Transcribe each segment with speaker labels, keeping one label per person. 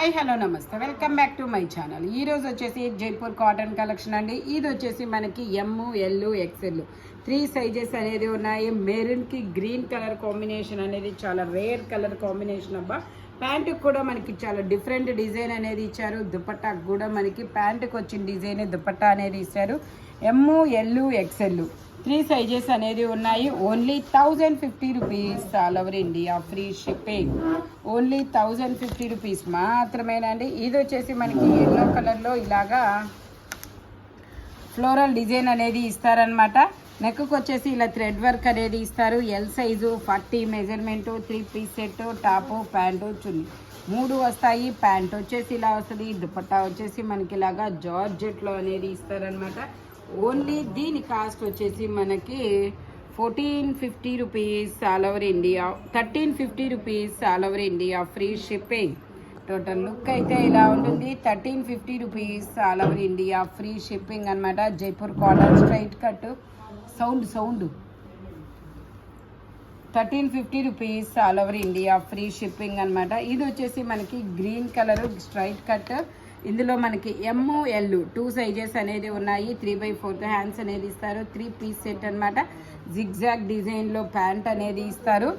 Speaker 1: Hi hello నమస్తే welcome back to my channel. ఈరోజు వచ్చేసి జైపూర్ కాటన్ కలెక్షన్ అండి. ఇది వచ్చేసి మనకి ఎమ్, ఎల్, ఎక్స్ఎల్ 3 సైజెస్ అనేది ఉన్నాయి. మెరూన్కి గ్రీన్ కలర్ కాంబినేషన్ అనేది చాలా రేర్ కలర్ కాంబినేషన్ అబ్బా. ప్యాంటుకు కూడా మనకి చాలా డిఫరెంట్ డిజైన్ అనేది ఇచ్చారు. దుపట్టాకు కూడా మనకి ప్యాంటుకు వచ్చిన డిజైన్ దుపట్టా అనేది ఇచ్చారు. ఎమ్, ఎల్, ఎక్స్ఎల్ 3 సైజెస్ అనేది ఉన్నాయి. Only 1050 rupees all over India, free shipping. Only 1050 rupees మాత్రమేనండి. ఇది వచ్చేసి మనకి ఎల్లో కలర్లో ఇలాగా ఫ్లోరల్ డిజైన్ అనేది ఇస్తారనమాట. నెక్కు వచ్చేసి ఇలా థ్రెడ్ వర్క్ అనేది ఇస్తారు. L size 40 measurement, 3 piece set, top, pant, chunni 3 వస్తాయి. ప్యాంట్ వచ్చేసి ఇలా వస్తుంది. దుపట్టా వచ్చేసి మనకి ఇలాగా జార్జెట్లో అనేది ఇస్తారనమాట. ఓన్లీ దీని కాస్ట్ వచ్చేసి మనకి 1450 rupees all over India, 1350 rupees all over India, free shipping. Total look అయితే ఇలా ఉంటుంది. 1350 rupees all over India, free shipping అనమాట. Jaipur cotton straight cut sound 1350 rupees all over India, free shipping అనమాట. ఇది వచ్చేసి మనకి గ్రీన్ కలర్ స్ట్రైట్ కట్. ఇందులో మనకి ఎమ్, ఎల్ 2 సైజెస్ అనేది ఉన్నాయి. 3/4 హ్యాండ్స్ అనేది ఇస్తారు. 3 పీస్ సెట్ అనమాట. జిగ్జాగ్ డిజైన్లో ప్యాంట్ అనేది ఇస్తారు.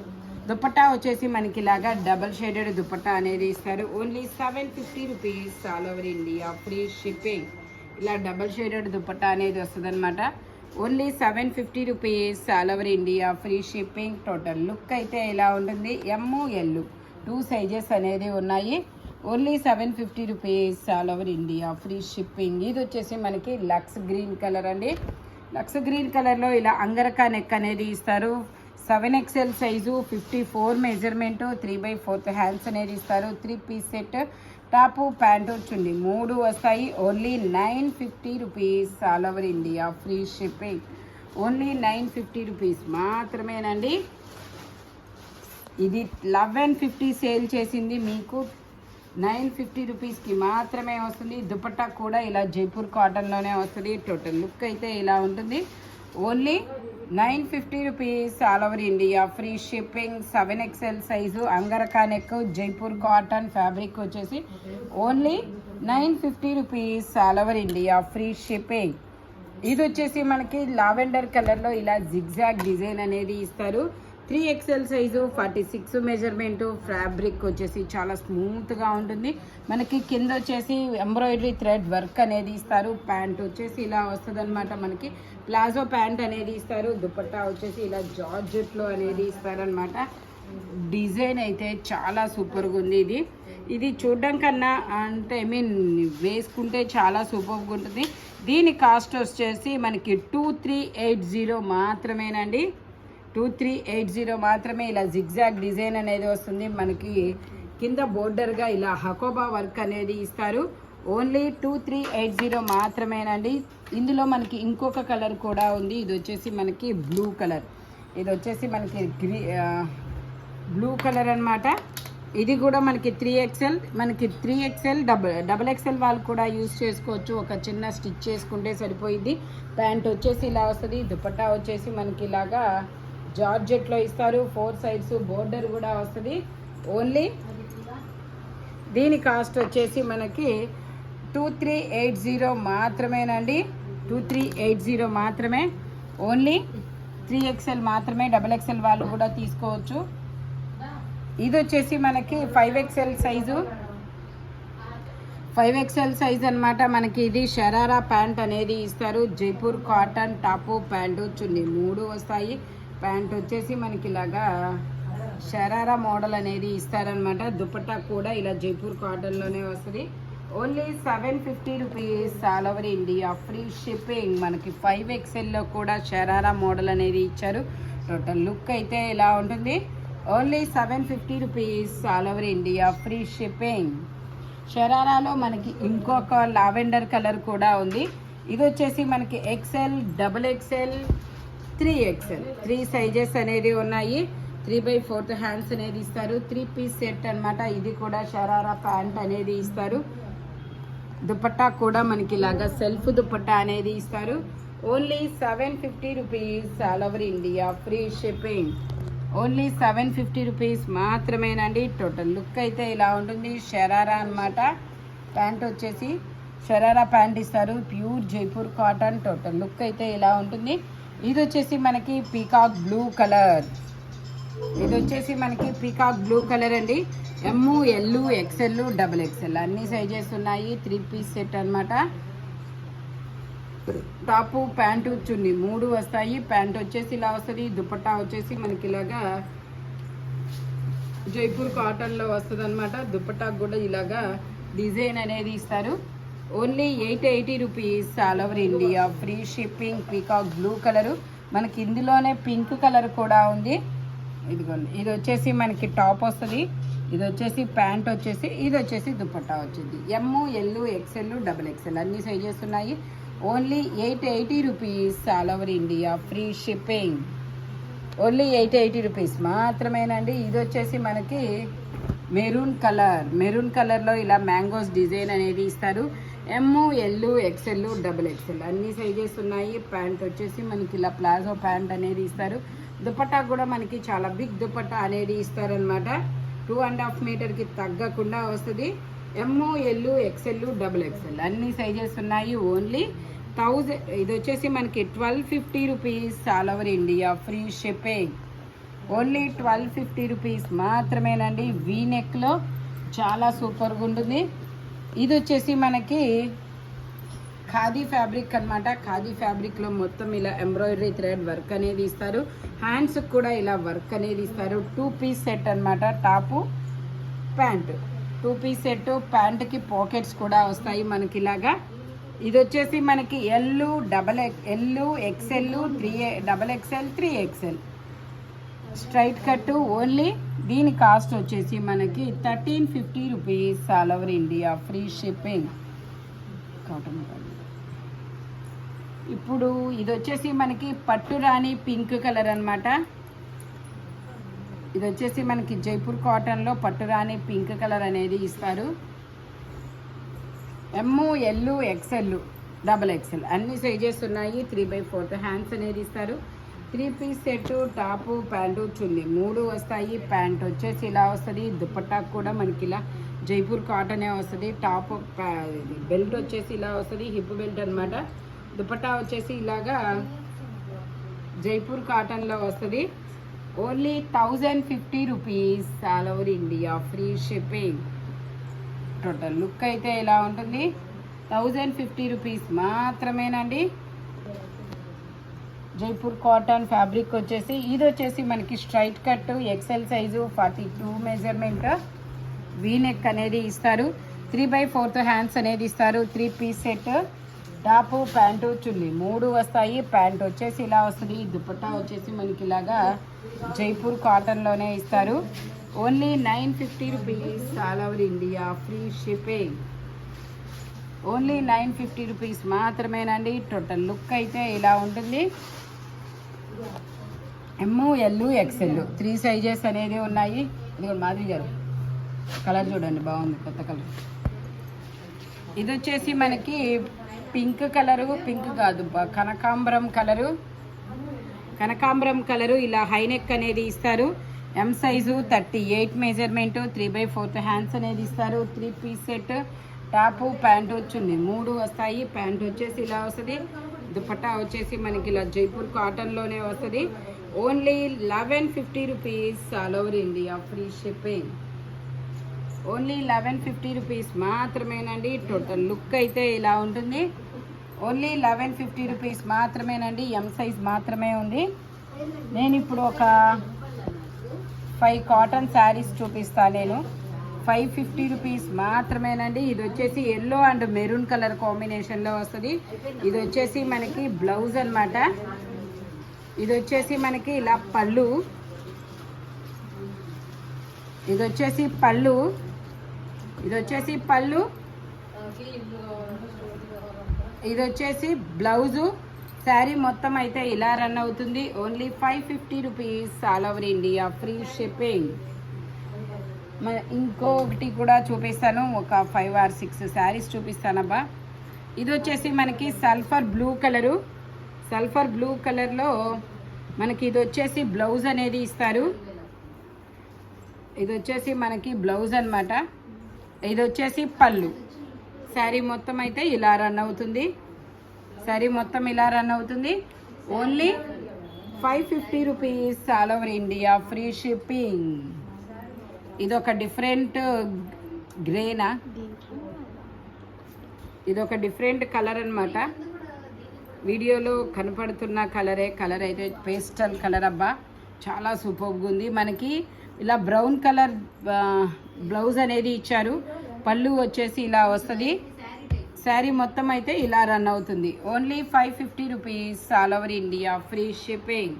Speaker 1: దుపట్టా వచ్చేసి మనకి ఇలాగా డబల్ షేడెడ్ దుపట్టా అనేది ఇస్తారు. Only 750 rupees all over India, free shipping. ఇలా డబల్ షేడెడ్ దుపట్టా అనేది వస్తుంది అనమాట. Only 750 rupees all over India, free shipping. Total look అయితే ఇలా ఉంటుంది. ఎమ్, ఎల్ 2 సైజెస్ అనేది ఉన్నాయి. Only 750 rupees all over India, free shipping. ఇది వచ్చేసి మనకి లక్స్ గ్రీన్ కలర్ అండి. లక్స్ గ్రీన్ కలర్లో ఇలా అంగరకా నెక్ అనేది ఇస్తారు. 7XL సైజు, 54 మెజర్మెంటు, 3/4 హ్యాండ్స్ అనేది ఇస్తారు. 3 piece set, top, pant, chunni 3 వస్తాయి. Only 950 rupees all over India, free shipping. Only 950 rupees మాత్రమేనండి. ఇది 1150 సేల్ చేసింది, మీకు 950 రూపీస్కి మాత్రమే వస్తుంది. దుపట్టా కూడా ఇలా జైపూర్ కాటన్లోనే వస్తుంది. టోటల్ లుక్ అయితే ఇలా ఉంటుంది. Only 950 rupees all over India, free shipping. 7XL size, angrakha neck, Jaipur cotton fabric వచ్చేసి only 950 rupees all over India, free shipping. ఇది వచ్చేసి మనకి లావెండర్ కలర్లో ఇలా జిగ్జాగ్ డిజైన్ అనేది ఇస్తారు. 3XL size, 46 measurement. ఫ్యాబ్రిక్ వచ్చేసి చాలా స్మూత్గా ఉంటుంది. మనకి కింద వచ్చేసి ఎంబ్రాయిడరీ థ్రెడ్ వర్క్ అనేది ఇస్తారు. ప్యాంట్ వచ్చేసి ఇలా వస్తుంది అనమాట. మనకి ప్లాజో ప్యాంట్ అనేది ఇస్తారు. దుపట్టా వచ్చేసి ఇలా జార్జెట్లో అనేది ఇస్తారనమాట. డిజైన్ అయితే చాలా సూపర్గా ఉంది. ఇది చూడడం కన్నా అంటే వేసుకుంటే చాలా సూపర్గా ఉంటుంది. దీని కాస్ట్ వచ్చేసి మనకి 2380 మాత్రమేనండి. 2380 మాత్రమే. ఇలా జిగ్జాగ్ డిజైన్ అనేది వస్తుంది. మనకి కింద బోర్డర్గా ఇలా హకోబా వర్క్ అనేది ఇస్తారు. ఓన్లీ 2380 మాత్రమేనండి. ఇందులో మనకి ఇంకొక కలర్ కూడా ఉంది. ఇది వచ్చేసి మనకి బ్లూ కలర్. ఇది వచ్చేసి మనకి బ్లూ కలర్ అనమాట. ఇది కూడా మనకి 3XL, మనకి 3XL డబల్ XL వాళ్ళు కూడా యూజ్ చేసుకోవచ్చు. ఒక చిన్న స్టిచ్ చేసుకుంటే సరిపోయింది. ప్యాంట్ వచ్చేసి ఇలా వస్తుంది. దుపట్టా వచ్చేసి మనకి ఇలాగా జార్జెట్లో ఇస్తారు. 4 సైడ్స్ బోర్డర్ కూడా వస్తుంది. ఓన్లీ దీని కాస్ట్ వచ్చేసి మనకి 2380 మాత్రమేనండి. 2380 మాత్రమే. ఓన్లీ 3XL మాత్రమే. డబల్ XL వాళ్ళు కూడా తీసుకోవచ్చు. ఇది వచ్చేసి మనకి 5XL సైజు, 5XL సైజ్ అనమాట. మనకి ఇది షరారా ప్యాంట్ అనేది ఇస్తారు. Jaipur cotton top, pant, chunni 3 వస్తాయి. ప్యాంట్ వచ్చేసి మనకి ఇలాగా షరారా మోడల్ అనేది ఇస్తారనమాట. దుపట్టా కూడా ఇలా జైపూర్ కాటన్లోనే వస్తుంది. Only 750 rupees all over India, free shipping. మనకి 5XLలో కూడా షరారా మోడల్ అనేది ఇచ్చారు. టోటల్ లుక్ అయితే ఇలా ఉంటుంది. Only 750 rupees all over India, free shipping. షరారాలో మనకి ఇంకొక లావెండర్ కలర్ కూడా ఉంది. ఇది వచ్చేసి మనకి XL, double XL, 3XL 3 sizes అనేది ఉన్నాయి. 3/4 హ్యాండ్స్ అనేది ఇస్తారు. 3 పీస్ సెట్ అనమాట. ఇది కూడా షరారా ప్యాంట్ అనేది ఇస్తారు. దుపట్టా కూడా మనకి ఇలాగా సెల్ఫ్ దుపట్టా అనేది ఇస్తారు. Only 750 rupees all over India, free shipping. Only 750 rupees మాత్రమేనండి. టోటల్ లుక్ అయితే ఇలా ఉంటుంది. షరారా అన్నమాట. ప్యాంట్ వచ్చేసి షరారా ప్యాంట్ ఇస్తారు, pure Jaipur cotton. Total look అయితే ఇలా ఉంటుంది. ఇది వచ్చేసి మనకి పీకాక్ బ్లూ కలర్. ఇది వచ్చేసి మనకి పీకాక్ బ్లూ కలర్ అండి. ఎమ్, ఎల్, ఎక్స్ఎల్, డబుల్ ఎక్స్ఎల్ అన్ని సైజెస్ ఉన్నాయి. 3 పీస్ సెట్ అన్నమాట. టాపు ప్యాంటు చున్నీ 3 వస్తాయి. ప్యాంట్ వచ్చేసి ఇలా వస్తుంది. దుపట్టా వచ్చేసి మనకి ఇలాగా జైపూర్ కాటన్లో వస్తుంది అనమాట. దుపట్టా కూడా ఇలాగా డిజైన్ అనేది ఇస్తారు. Only 880 rupees all over India. Free shipping. Peacock blue colour. మనకి ఇందులోనే పింక్ కలర్ కూడా ఉంది. ఇదిగోండి. ఇది వచ్చేసి మనకి టాప్ వస్తుంది. ఇది వచ్చేసి ప్యాంట్ వచ్చేసి, ఇది వచ్చేసి దుపట్టా వచ్చింది. M, L, XL, double XL అన్ని సైజెస్ ఉన్నాయి. Only 880 rupees all over India. Free shipping. Only 880 rupees మాత్రమేనండి. ఇది వచ్చేసి మనకి మెరూన్ కలర్. మెరూన్ కలర్లో ఇలా మ్యాంగోస్ డిజైన్ అనేది ఇస్తారు. ఎమ్, ఎల్, ఎక్స్ఎల్, డబుల్ ఎక్స్ఎల్ అన్ని సైజెస్ ఉన్నాయి. ప్యాంట్ వచ్చేసి మనకి ఇలా ప్లాజో ప్యాంట్ అనేది ఇస్తారు. దుపట్టా కూడా మనకి చాలా బిగ్ దుపట్టా అనేది ఇస్తారనమాట. 2.5 మీటర్కి తగ్గకుండా వస్తుంది. M, L, XL, double XL అన్ని సైజెస్ ఉన్నాయి. ఓన్లీ 1000. ఇది వచ్చేసి మనకి 1250 rupees all over India. Free shipping. Only 1250 rupees మాత్రమేనండి. వీ నెక్లో చాలా సూపర్గా ఉంటుంది. ఇది వచ్చేసి మనకి ఖాదీ ఫ్యాబ్రిక్ అనమాట. ఖాదీ ఫ్యాబ్రిక్లో మొత్తం ఇలా ఎంబ్రాయిడరీ థ్రెడ్ వర్క్ అనేది ఇస్తారు. హ్యాండ్స్ కూడా ఇలా వర్క్ అనేది ఇస్తారు. 2 పీస్ సెట్ అనమాట. Top pant 2 piece set. ప్యాంట్కి పాకెట్స్ కూడా వస్తాయి మనకి ఇలాగా. ఇది వచ్చేసి మనకి L, XL, 3XL, 3XL straight cut. Only దీని కాస్ట్ వచ్చేసి మనకి 1350 rupees all over India. Free shipping. Cotton. ఇప్పుడు ఇది వచ్చేసి మనకి పట్టు రాణి పింక్ కలర్ అనమాట. ఇది వచ్చేసి మనకి జైపూర్ కాటన్లో పట్టు రాణి పింక్ కలర్ అనేది ఇస్తారు. ఎమ్, ఎల్, ఎక్స్ఎల్, డబుల్ ఎక్స్ఎల్ అన్ని సైజెస్ ఉన్నాయి. 3/4 హ్యాండ్స్ అనేది ఇస్తారు. 3 piece set. Top pant chunni 3 వస్తాయి. ప్యాంట్ వచ్చేసి ఇలా వస్తుంది. దుపట్టా కూడా మనకి ఇలా జైపూర్ కాటనే వస్తుంది. టాప్ బెల్ట్ వచ్చేసి ఇలా వస్తుంది. హిప్ బెల్ట్ అనమాట. దుపట్టా వచ్చేసి ఇలాగా జైపూర్ కాటన్లో వస్తుంది. Only 1050 rupees all over India. Free shipping. Total look అయితే ఇలా ఉంటుంది. 1050 రూపీస్ మాత్రమేనండి. జైపూర్ కాటన్ ఫ్యాబ్రిక్ వచ్చేసి ఇది వచ్చేసి మనకి straight cut. XL size 42 measurement. V neck అనేది ఇస్తారు. 3/4 హ్యాండ్స్ అనేది ఇస్తారు. 3 piece set. Top pant chunni 3 వస్తాయి. ప్యాంట్ వచ్చేసి ఇలా వస్తుంది. దుపట్టా వచ్చేసి మనకి ఇలాగా జైపూర్ కాటన్లోనే ఇస్తారు. Only 950 rupees all over India. Free shipping. Only 950 rupees మాత్రమేనండి. టోటల్ లుక్ అయితే ఇలా ఉంటుంది. ఎమ్, ఎల్, ఎక్స్ఎల్ 3 సైజెస్ అనేది ఉన్నాయి. ఇది మాధవి గారు కలర్ చూడండి, బాగుంది, కొత్త కలర్. ఇది వచ్చేసి మనకి పింక్ కలరు. పింక్ కాదు, కనకాంబరం కలరు. కనకాంబరం కలరు ఇలా హైనెక్ అనేది ఇస్తారు. M size 38 measurement. 3/4 హ్యాండ్స్ అనేది ఇస్తారు. 3 piece set. Top pant chunni 3 వస్తాయి. ప్యాంట్ వచ్చేసి ఇలా వస్తుంది. దుపట్టా వచ్చేసి మనకి ఇలా జైపూర్ కాటన్లోనే వస్తుంది. Only 1150 rupees all over India. Free shipping. Only 1150 rupees మాత్రమేనండి. టోటల్ లుక్ అయితే ఇలా ఉంటుంది. ఓన్లీ 1150 రూపీస్ మాత్రమేనండి. ఎం సైజ్ మాత్రమే ఉంది. నేను ఇప్పుడు ఒక 5 కాటన్ శారీస్ చూపిస్తాను. నేను 550 రూపీస్ మాత్రమేనండి. ఇది వచ్చేసి ఎల్లో అండ్ మెరూన్ కలర్ కాంబినేషన్లో వస్తుంది. ఇది వచ్చేసి మనకి బ్లౌజ్ అనమాట. ఇది వచ్చేసి మనకి ఇలా పళ్ళు. ఇది వచ్చేసి పళ్ళు. ఇది వచ్చేసి పళ్ళు. ఇది వచ్చేసి బ్లౌజు. శారీ మొత్తం అయితే ఇలా రన్ అవుతుంది. Only 550 rupees all over India. Free shipping. ఇంకొకటి కూడా చూపిస్తాను. ఒక 5 or 6 శారీస్ చూపిస్తానబ్బా. ఇది వచ్చేసి మనకి sulphur blue colour. Sulphur blue కలర్లో మనకి ఇది వచ్చేసి బ్లౌజ్ అనేది ఇస్తారు. ఇది వచ్చేసి మనకి బ్లౌజ్ అన్నమాట. ఇది వచ్చేసి పళ్ళు. శారీ మొత్తం అయితే ఇలా రన్ అవుతుంది. శారీ మొత్తం ఇలా రన్ అవుతుంది. Only 550 rupees all over India, free shipping. ఇదొక డిఫరెంట్ గ్రేనా, ఇదొక డిఫరెంట్ కలర్ అన్నమాట. వీడియోలో కనపడుతున్న కలర్ అయితే పేస్టల్ కలర్. అబ్బా చాలా సూపర్గా ఉంది. మనకి ఇలా బ్రౌన్ కలర్ బ్లౌజ్ అనేది ఇచ్చారు. పళ్ళు వచ్చేసి ఇలా వస్తుంది. శారీ మొత్తం అయితే ఇలా రన్ అవుతుంది. Only 550 rupees all over India, free shipping.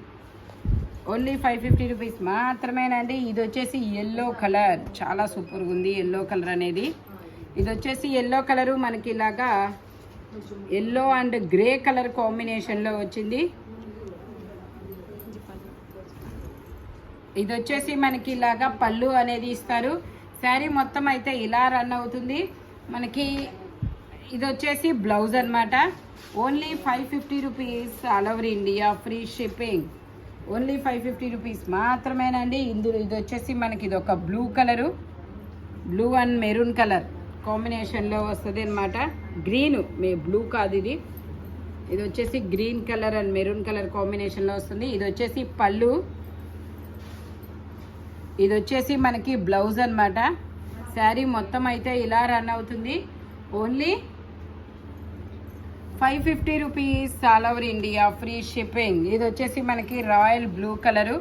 Speaker 1: Only 550 rupees మాత్రమేనండి. ఇది వచ్చేసి ఎల్లో కలర్, చాలా సూపర్గా ఉంది ఎల్లో కలర్ అనేది. ఇది వచ్చేసి ఎల్లో కలరు మనకి ఇలాగా ఎల్లో అండ్ గ్రే కలర్ కాంబినేషన్లో వచ్చింది. ఇది వచ్చేసి మనకి ఇలాగా పళ్ళు అనేది ఇస్తారు. శారీ మొత్తం అయితే ఇలా రన్ అవుతుంది. మనకి ఇది వచ్చేసి బ్లౌజ్ అన్నమాట. Only 550 rupees all over India, free shipping. Only 550 rupees మాత్రమేనండి. ఇందులో ఇది వచ్చేసి మనకి ఇది ఒక blue colour, blue and maroon colour కాంబినేషన్లో వస్తుంది అనమాట. గ్రీన్, బ్లూ కాదు ఇది. ఇది వచ్చేసి green colour and maroon colour కాంబినేషన్లో వస్తుంది. ఇది వచ్చేసి పళ్ళు. ఇది వచ్చేసి మనకి బ్లౌజ్ అన్నమాట. శారీ మొత్తం అయితే ఇలా రన్ అవుతుంది. Only 550 rupees all over India, free shipping. ఇది వచ్చేసి మనకి royal blue colour.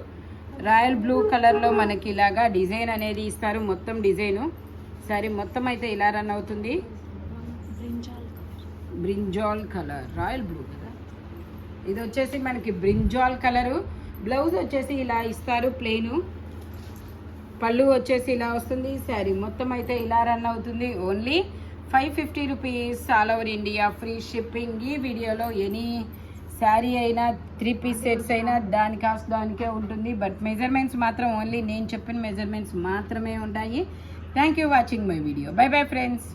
Speaker 1: Royal blue కలర్లో మనకి ఇలాగా డిజైన్ అనేది ఇస్తారు, మొత్తం డిజైను. శారీ మొత్తం అయితే ఇలా రన్ అవుతుంది. బ్రింజాల్ కలర్, రాయల్ బ్లూ కదా. ఇది వచ్చేసి మనకి బ్రింజాల్ కలరు. బ్లౌజ్ వచ్చేసి ఇలా ఇస్తారు ప్లెయిను. పళ్ళు వచ్చేసి ఇలా వస్తుంది. శారీ మొత్తం అయితే ఇలా రన్ అవుతుంది. Only 550 rupees all over India, free shipping. ఈ వీడియోలో ఎనీ శారీ అయినా 3 పీస్ సెట్స్ అయినా దాని కాస్ట్ దానికే ఉంటుంది. బట్ మెజర్మెంట్స్ మాత్రం ఓన్లీ నేను చెప్పిన మెజర్మెంట్స్ మాత్రమే ఉంటాయి. Thank you watching my video. By bye friends.